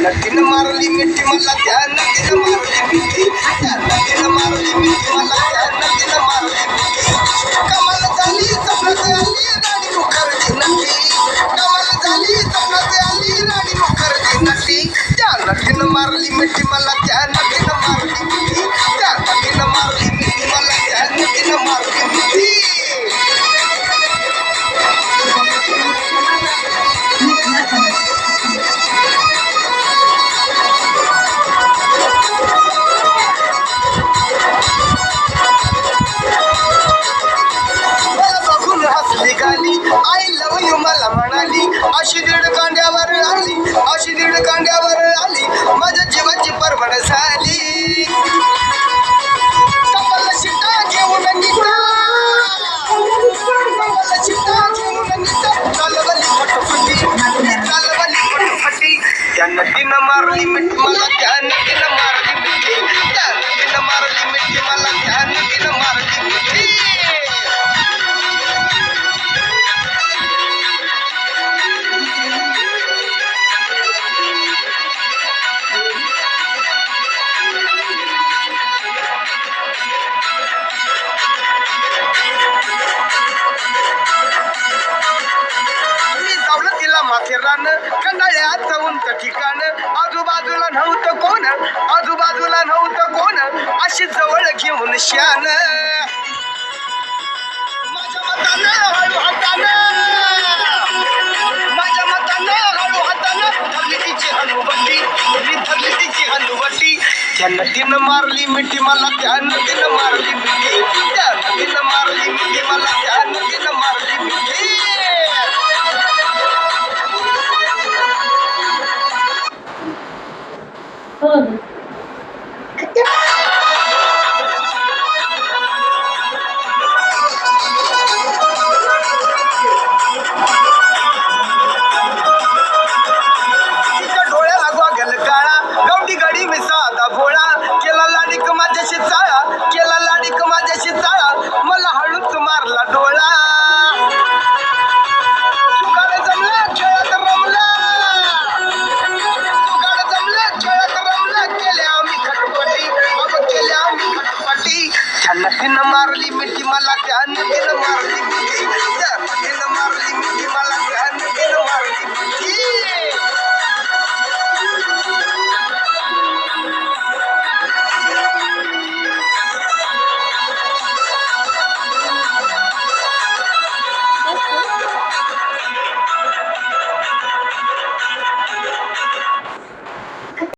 नदीनं मारली मिठी मला त्या नदीनं मारली मिठी त्या नदीनं मारली मिठी मला त्या नदीनं मारली मिठी कमाल झाली स्वप्नात आली राणी मुखर्जी नदी कमाल झाली स्वप्नात आली राणी मुखर्जी नदी त्या नदीनं मारली मिठी मला त्या नदीनं मारली मिठी त्या नदीनं मारली मिठी मला त्या नदीनं मारली मिठी आई लव यू मला म्हणाली अशी दीड कांड्यावर आली अशी दीड कांड्यावर आली माझ्या जीवाची परवड झाली कपाल शिटा घेऊन निघा कपाल शिटा घेऊन निघा चालवली फटफटी त्या नदीनं मारली मिठी मला त्या नदीनं मारली मिठी त्या नदीनं मारली मिठी मला त्या नदीनं मारली मिठी माथेरान कंडाळ्यात उंच ठिकाण आजूबाजूला नव्हतं कोण अशी जवळ घेऊन शान माझ्या मतानं हळू हातानं धरली तिची हनुवटी त्या नदीनं मारली मिठी मला त्या नदीनं मारली मिठी त्या नदीनं मारली मिठी मला त्या नदीनं मारली मिठी डोळ्याला गॉगल काळा गवटी गडी मी साधा भोळा केला लाडीक माझ्याशी चाळा मला हळूच मारला डोळा जुगाड जमलं खेळत रमला केल्या आम्ही खटपटी त्या नदीनं मारली मिठी मला त्या नदीनं मारली